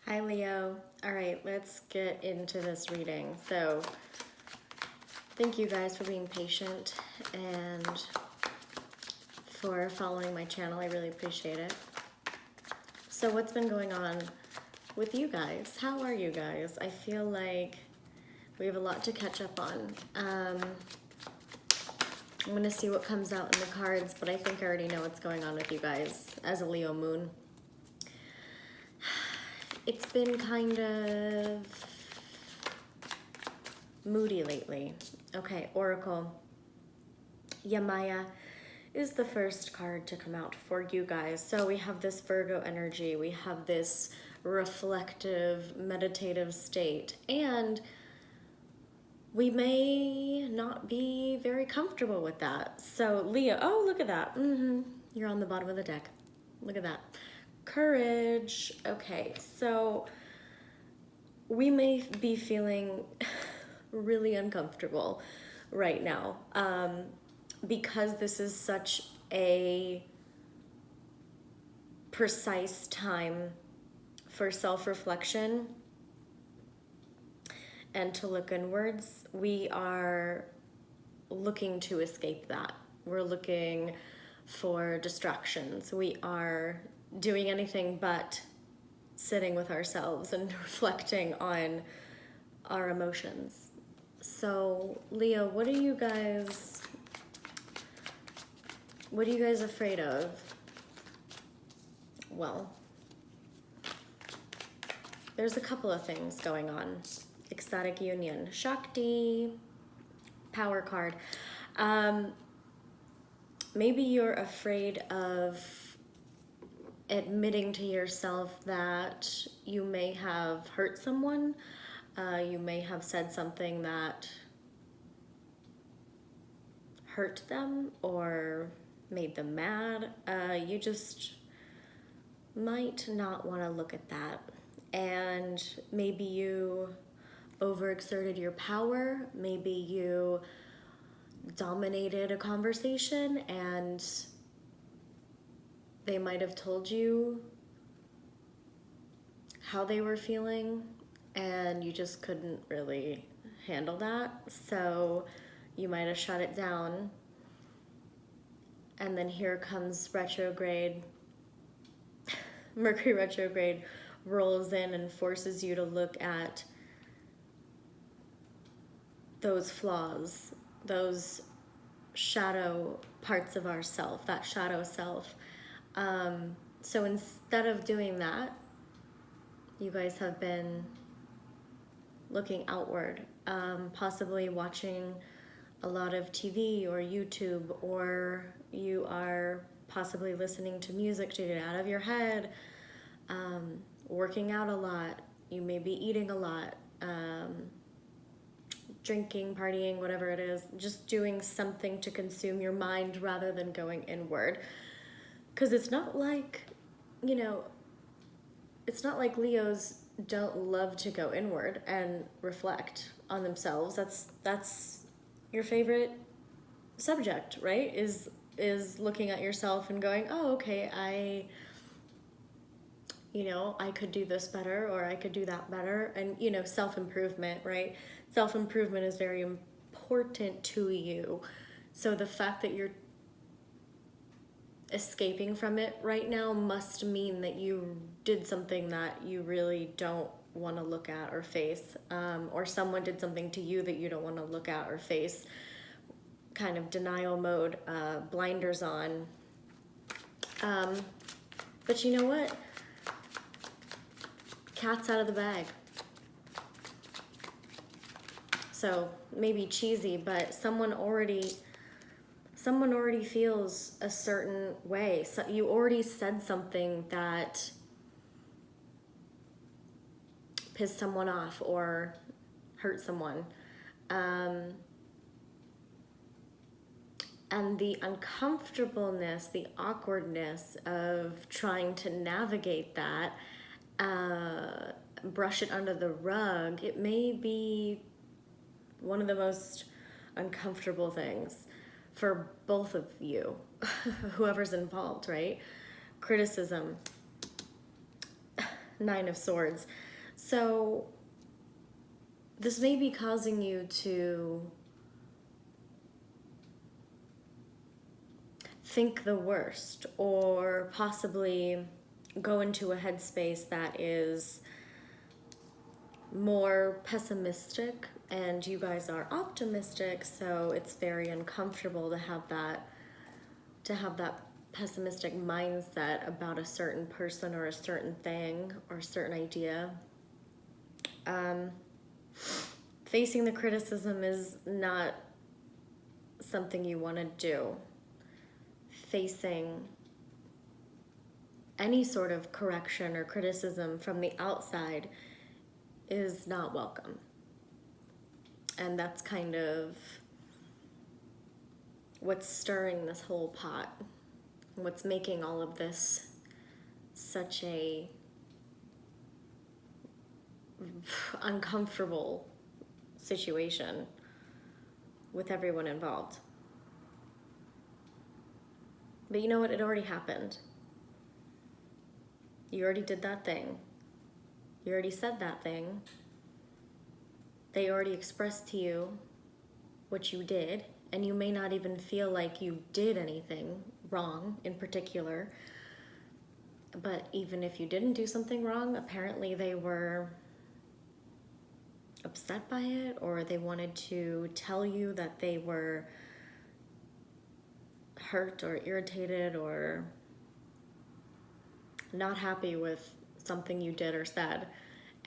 Hi, Leo. All right, let's get into this reading. So, thank you guys for being patient and for following my channel. I really appreciate it. So, what's been going on with you guys? How are you guys? I feel like we have a lot to catch up on. I'm going to see what comes out in the cards, but I think I already know what's going on with you guys as a Leo moon. It's been kind of moody lately. Okay, Oracle. Yamaya is the first card to come out for you guys. So we have this Virgo energy. We have this reflective, meditative state. And we may not be very comfortable with that. So Leo, oh, look at that. You're on the bottom of the deck. Look at that. Courage. Okay, so we may be feeling really uncomfortable right now because this is such a precise time for self-reflection and to look inwards. We are looking to escape that. We're looking for distractions. We are doing anything but sitting with ourselves and reflecting on our emotions. So, Leo, what are you guys afraid of? Well, there's a couple of things going on. Ecstatic union, Shakti, power card. Maybe you're afraid of admitting to yourself that you may have hurt someone. You may have said something that hurt them or made them mad. You just might not want to look at that. And maybe you overexerted your power. Maybe you dominated a conversation and they might have told you how they were feeling and you just couldn't really handle that. So you might have shut it down. And then here comes retrograde. Mercury retrograde rolls in and forces you to look at those flaws, those shadow parts of ourself, that shadow self. So instead of doing that, you guys have been looking outward, possibly watching a lot of TV or YouTube, or you are possibly listening to music to get out of your head, working out a lot, you may be eating a lot, drinking, partying, whatever it is, just doing something to consume your mind rather than going inward. Because it's not like, it's not like Leos don't love to go inward and reflect on themselves. That's your favorite subject, right? Is looking at yourself and going, oh, okay, I could do this better, or I could do that better. And, self-improvement, right? Self-improvement is very important to you. So the fact that you're escaping from it right now must mean that you did something that you really don't want to look at or face, or someone did something to you that you don't want to look at or face. Kind of denial mode, blinders on. But you know what? Cat's out of the bag. So maybe cheesy, but someone already feels a certain way. So you already said something that pissed someone off or hurt someone. And the uncomfortableness, the awkwardness of trying to navigate that, brush it under the rug, it may be one of the most uncomfortable things for both of you, whoever's involved, right? Criticism. Nine of Swords. So this may be causing you to think the worst, or possibly go into a headspace that is more pessimistic, and you guys are optimistic, so it's very uncomfortable to have that pessimistic mindset about a certain person or a certain thing or a certain idea. Facing the criticism is not something you want to do. Facing any sort of correction or criticism from the outside is not welcome. And that's kind of what's stirring this whole pot, what's making all of this such a uncomfortable situation with everyone involved. But you know what? It already happened. You already did that thing. You already said that thing. They already expressed to you what you did, and you may not even feel like you did anything wrong in particular. But even if you didn't do something wrong, apparently they were upset by it, or they wanted to tell you that they were hurt or irritated or not happy with something you did or said.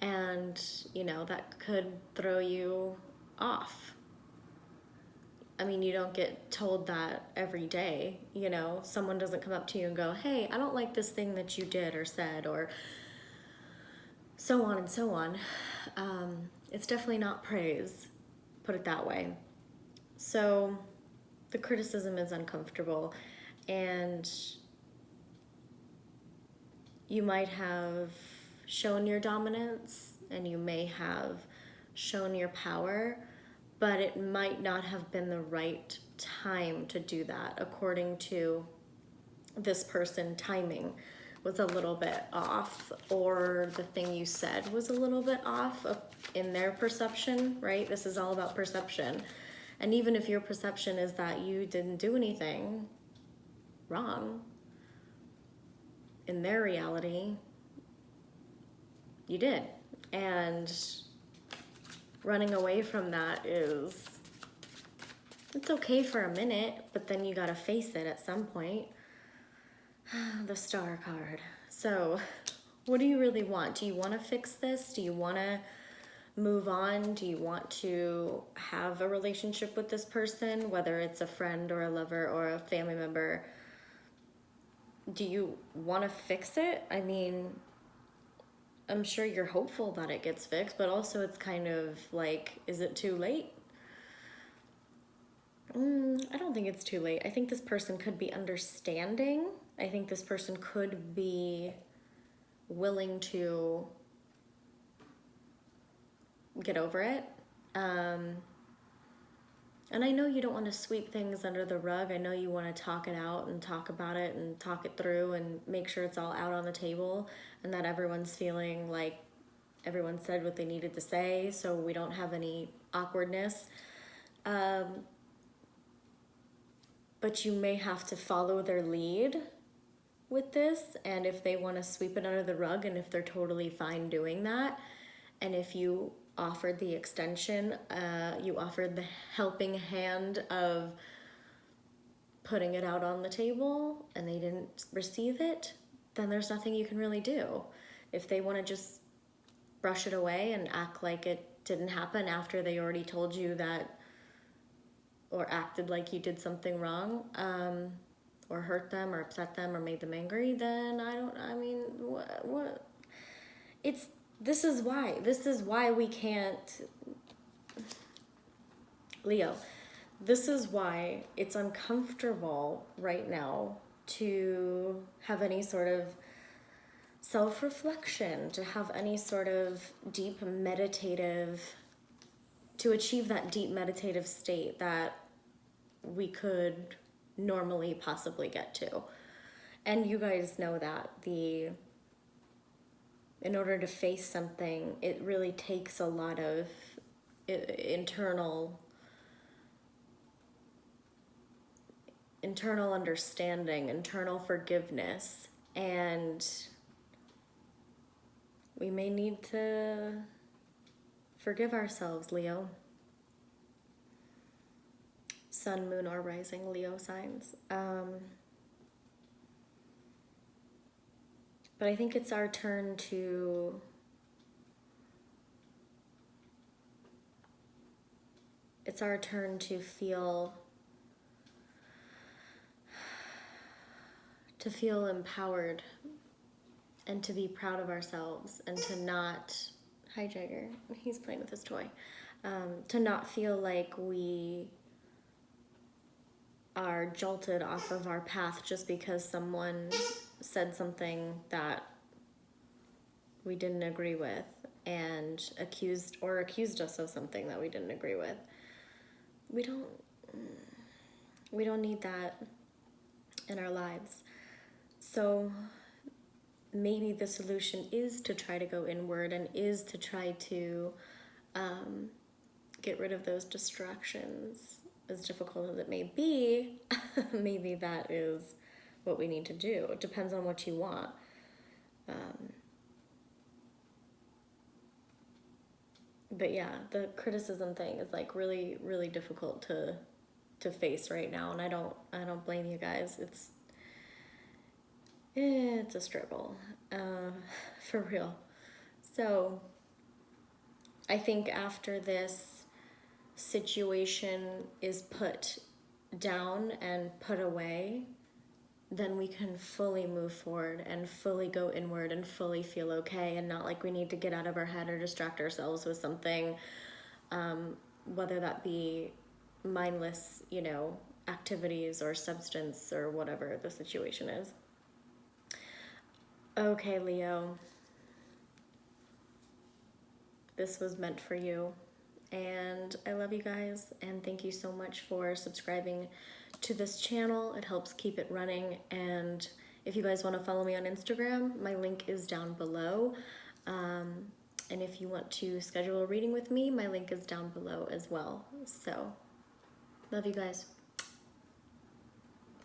And, you know, that could throw you off. I mean, you don't get told that every day, you know. Someone doesn't come up to you and go, hey, I don't like this thing that you did or said, or so on and so on. It's definitely not praise, put it that way. So the criticism is uncomfortable, and you might have shown your dominance and you may have shown your power, but it might not have been the right time to do that. According to this person, timing was a little bit off, or the thing you said was a little bit off in their perception, right? This is all about perception. And even if your perception is that you didn't do anything wrong, in their reality, you did. And running away from that is, it's okay for a minute, but then you gotta face it at some point. The Star card. So, what do you really want? Do you want to fix this? Do you want to move on? Do you want to have a relationship with this person, whether it's a friend or a lover or a family member? Do you want to fix it? I mean, I'm sure you're hopeful that it gets fixed, but also it's kind of like, is it too late? I don't think it's too late. I think this person could be understanding. I think this person could be willing to get over it. And I know you don't want to sweep things under the rug. I know you want to talk it out and talk about it and talk it through and make sure it's all out on the table and that everyone's feeling like everyone said what they needed to say, so we don't have any awkwardness. But you may have to follow their lead with this, and if they want to sweep it under the rug, and if they're totally fine doing that, and if you offered the extension, you offered the helping hand of putting it out on the table, and they didn't receive it, then there's nothing you can really do. If they want to just brush it away and act like it didn't happen after they already told you that, or acted like you did something wrong, or hurt them or upset them or made them angry, then what? This is why we can't, Leo, this is why it's uncomfortable right now to have any sort of self-reflection, to have any sort of deep meditative, to achieve that deep meditative state that we could normally possibly get to. And you guys know that in order to face something, it really takes a lot of internal understanding, internal forgiveness, and we may need to forgive ourselves, Leo. Sun, moon, or rising Leo signs. But I think it's our turn to feel empowered and to be proud of ourselves and to not, hi Jagger, he's playing with his toy, to not feel like we are jolted off of our path just because someone said something that we didn't agree with and accused us of something that we didn't agree with. We don't need that in our lives. So maybe the solution is to try to go inward and is to try to get rid of those distractions. As difficult as it may be, maybe that is what we need to do. It depends on what you want. But yeah, the criticism thing is like really, really difficult to face right now, and I don't blame you guys. It's a struggle, for real. So I think after this situation is put down and put away, then we can fully move forward and fully go inward and fully feel okay, and not like we need to get out of our head or distract ourselves with something, whether that be mindless, activities or substance or whatever the situation is. Okay, Leo. This was meant for you. And I love you guys, and thank you so much for subscribing to this channel. It helps keep it running, and if you guys want to follow me on Instagram, my link is down below. And if you want to schedule a reading with me, my link is down below as well. So, love you guys.